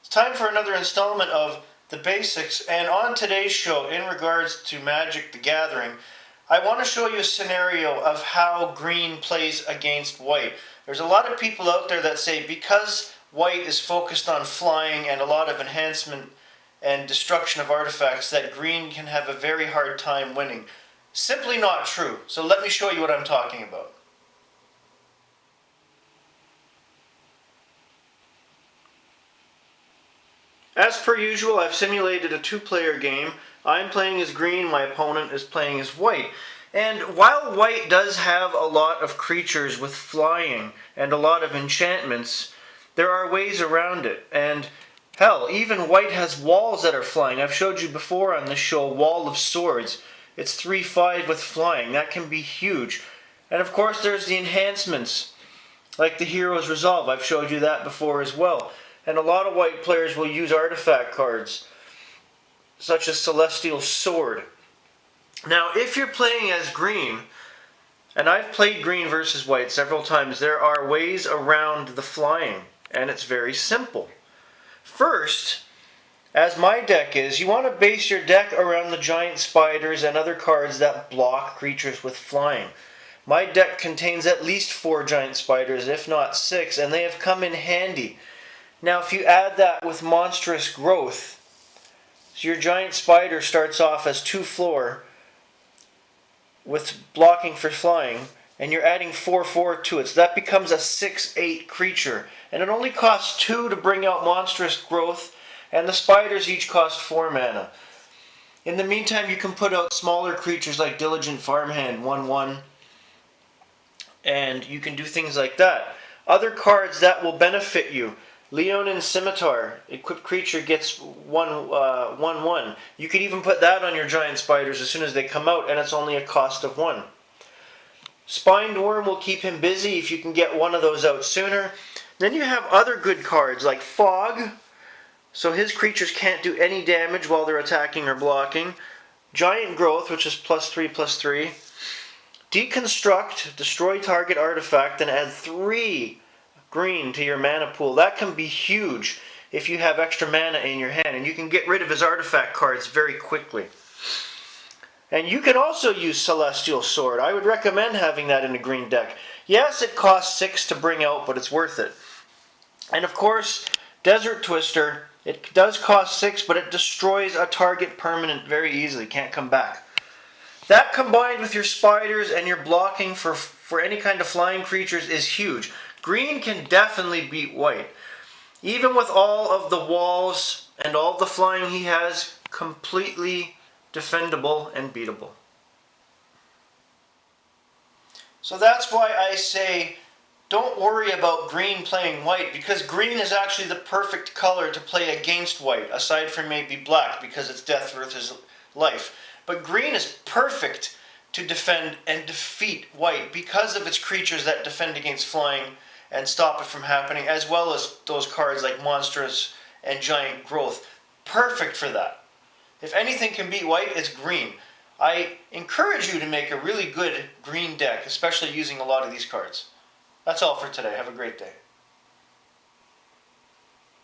It's time for another installment of The Basics, and on today's show, in regards to Magic the Gathering, I want to show you a scenario of how green plays against white. There's a lot of people out there that say because white is focused on flying and a lot of enhancement and destruction of artifacts that green can have a very hard time winning. Simply not true. So let me show you what I'm talking about. As per usual, I've simulated a two-player game. I'm playing as green, my opponent is playing as white. And while white does have a lot of creatures with flying and a lot of enchantments, there are ways around it. And hell, even white has walls that are flying. I've showed you before on this show, Wall of Swords. It's 3/5 with flying. That can be huge. And of course there's the enhancements, like the Hero's Resolve. I've showed you that before as well. And a lot of white players will use artifact cards, such as Celestial Sword. Now, if you're playing as green, and I've played green versus white several times, there are ways around the flying, and it's very simple. First, as my deck is, you want to base your deck around the giant spiders and other cards that block creatures with flying. My deck contains at least 4 giant spiders, if not 6, and they have come in handy. Now, if you add that with Monstrous Growth, so your giant spider starts off as 2/4 with blocking for flying, and you're adding 4/4 to it, so that becomes a 6/8 creature. And it only costs 2 to bring out Monstrous Growth, and the spiders each cost 4 mana. In the meantime, you can put out smaller creatures like Diligent Farmhand, 1/1, and you can do things like that. Other cards that will benefit you. Leonin Scimitar, equipped creature gets 1/1. You could even put that on your giant spiders as soon as they come out, and it's only a cost of 1. Spined Worm will keep him busy if you can get one of those out sooner. Then you have other good cards like Fog, so his creatures can't do any damage while they're attacking or blocking. Giant Growth, which is +3/+3. Deconstruct, destroy target artifact, and add 3 green to your mana pool. That can be huge if you have extra mana in your hand, and you can get rid of his artifact cards very quickly. And you can also use Celestial Sword. I would recommend having that in a green deck. Yes, it costs 6 to bring out, but it's worth it. And of course, Desert Twister, it does cost 6, but it destroys a target permanent very easily, can't come back. That combined with your spiders and your blocking for any kind of flying creatures is huge. Green can definitely beat white. Even with all of the walls and all the flying he has, completely defendable and beatable. So that's why I say don't worry about green playing white, because green is actually the perfect color to play against white, aside from maybe black because it's death versus life. But green is perfect to defend and defeat white because of its creatures that defend against flying and stop it from happening, as well as those cards like Monstrous and Giant Growth. Perfect for that. If anything can beat white, it's green. I encourage you to make a really good green deck, especially using a lot of these cards. That's all for today. Have a great day.